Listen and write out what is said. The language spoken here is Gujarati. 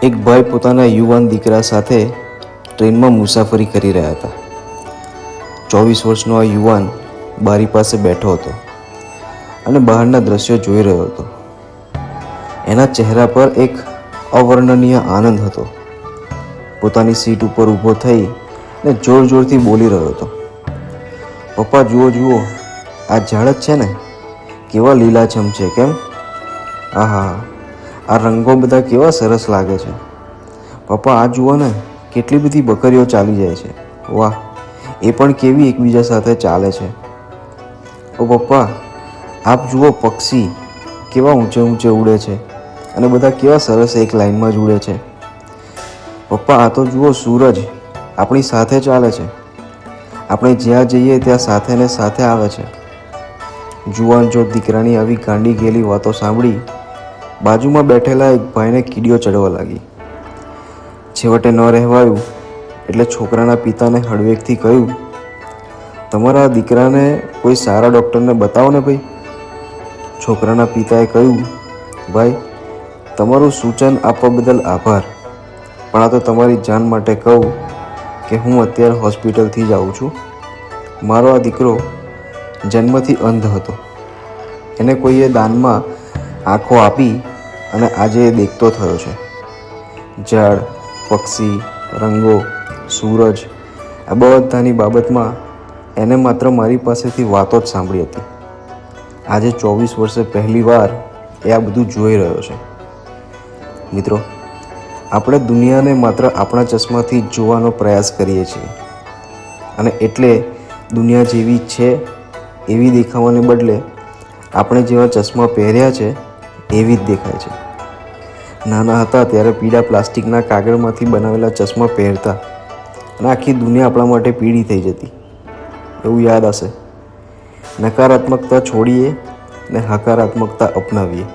એક ભાઈ પોતાના યુવાન દીકરા સાથે ટ્રેનમાં મુસાફરી કરી રહ્યા હતા. 24 વર્ષનો આ યુવાન બારી પાસે બેઠો હતો અને બહારના દ્રશ્યો જોઈ રહ્યો હતો. એના ચહેરા પર એક અવર્ણનીય આનંદ હતો. પોતાની સીટ ઉપર ઊભો થઈ ને જોર જોરથી બોલી રહ્યો હતો, પપ્પા જુઓ જુઓ, આ ઝાડ જ છે ને, કેવા લીલાછમ છે. કેમ? આહા, આ રંગો બધા કેવા સરસ લાગે છે. પપ્પા આ જુઓ ને, કેટલી બધી બકરીઓ ચાલી જાય છે. વાહ, એ પણ કેવી એકબીજા સાથે ચાલે છે. ઓ પપ્પા, આપ જુઓ, પક્ષી કેવા ઊંચે ઊંચે ઉડે છે અને બધા કેવા સરસ એક લાઈનમાં જ ઉડે છે. પપ્પા આ તો જુઓ, સૂરજ આપણી સાથે ચાલે છે. આપણે જ્યાં જઈએ ત્યાં સાથે ને સાથે આવે છે. જુવાન જો દીકરાની આવી ગાંડી ગયેલી વાતો સાંભળી બાજુમાં બેઠેલા એક ભાઈને કીડીઓ ચડવા લાગી. છેવટે ન રહેવાયું એટલે છોકરાના પિતાને હળવેકથી કહ્યું, તમારા દીકરાને કોઈ સારા ડૉક્ટરને બતાવો ને ભાઈ. છોકરાના પિતાએ કહ્યું, ભાઈ, તમારું સૂચન આપવા બદલ આભાર, પણ આ તો તમારી જાન માટે કહું કે હું અત્યારે હોસ્પિટલથી જ આવું છું. મારો આ દીકરો જન્મથી અંધ હતો. એને કોઈએ દાનમાં આંખો આપી અને આજે એ દેખતો થયો છે. ઝાડ, પક્ષી, રંગો, સૂરજ, આ બધાની બાબતમાં એને માત્ર મારી પાસેથી વાતો જ સાંભળી હતી. આજે 24 વર્ષે પહેલી વાર એ આ બધું જોઈ રહ્યો છે. મિત્રો, આપણે દુનિયાને માત્ર આપણા ચશ્માથી જ જોવાનો પ્રયાસ કરીએ છીએ અને એટલે દુનિયા જેવી છે એવી દેખાવાને બદલે આપણે જેવા ચશ્મા પહેર્યા છે એવી જ દેખાય છે. નાના હતા ત્યારે પીળા પ્લાસ્ટિકના કાગળમાંથી બનાવેલા ચશ્મા પહેરતા અને આખી દુનિયા આપણા માટે પીળી થઈ જતી. એવું યાદ હશે. નકારાત્મકતા છોડીએ ને હકારાત્મકતા અપનાવીએ.